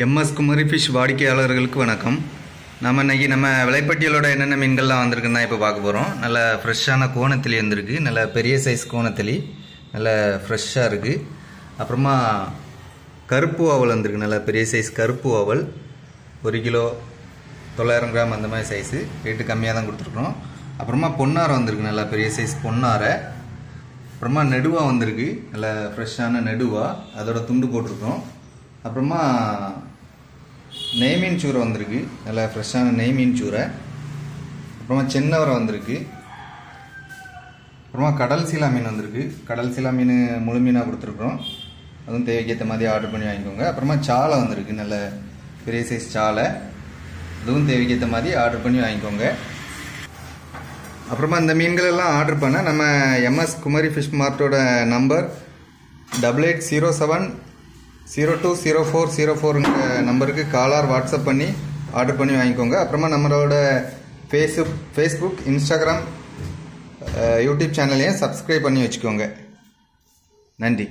MS Kumari fish வாடிக்கையாளர்களுக்கு வணக்கம். நம்ம இன்னைக்கு நம்ம விலைப்பட்டியலோட என்னென்ன மீன்கள்லாம் வந்திருக்குன்னு தான் இப்போ பார்க்க போகிறோம். நல்ல ஃப்ரெஷ்ஷான கோணத்தெளி வந்திருக்கு. நல்ல பெரிய சைஸ் கோணத்தெளி, நல்ல ஃப்ரெஷ்ஷாக இருக்குது. அப்புறமா கருப்பு வாவல் வந்திருக்கு. நல்ல பெரிய சைஸ் கருப்பு வாவல், 1 கிலோ 900 கிராம் அந்த மாதிரி சைஸு, ரேட்டு கம்மியாக தான் கொடுத்துருக்குறோம். அப்புறமா பொன்னாரை வந்திருக்கு, நல்லா பெரிய சைஸ் பொன்னாரை. அப்புறமா நெடுவா வந்திருக்கு, நல்ல ஃப்ரெஷ்ஷான நெடுவா, அதோட துண்டு போட்டிருக்கோம். அப்புறமா நெய்மீன் சூரை வந்திருக்கு, நல்ல ஃப்ரெஷ்ஷான நெய்மீன் சூரை. அப்புறமா சென்னவரை வந்திருக்கு. அப்புறமா கடல் சீலா மீன் வந்திருக்கு. கடல் சீலா மீன் முழு மீனாக கொடுத்துருக்குறோம். அதுவும் தேவைக்கேற்ற மாதிரி ஆர்டர் பண்ணி வாங்கிக்கோங்க. அப்புறமா சாலை வந்திருக்கு, நல்ல பெரிய சைஸ் சாலை, அதுவும் தேவைக்கேற்ற மாதிரி ஆர்டர் பண்ணி வாங்கிக்கோங்க. அப்புறமா இந்த மீன்கள் எல்லாம் ஆர்டர் பண்ண நம்ம MS குமரி ஃபிஷ் மார்ட்டோட நம்பர் 8807020404 நம்பருக்கு காலார் வாட்ஸ்அப் பண்ணி ஆர்டர் பண்ணி வாங்கிக்கோங்க. அப்புறமா நம்மளோட ஃபேஸ்புக், இன்ஸ்டாகிராம், யூடியூப் சேனலையும் சப்ஸ்கிரைப் பண்ணி வச்சுக்கோங்க. நன்றி.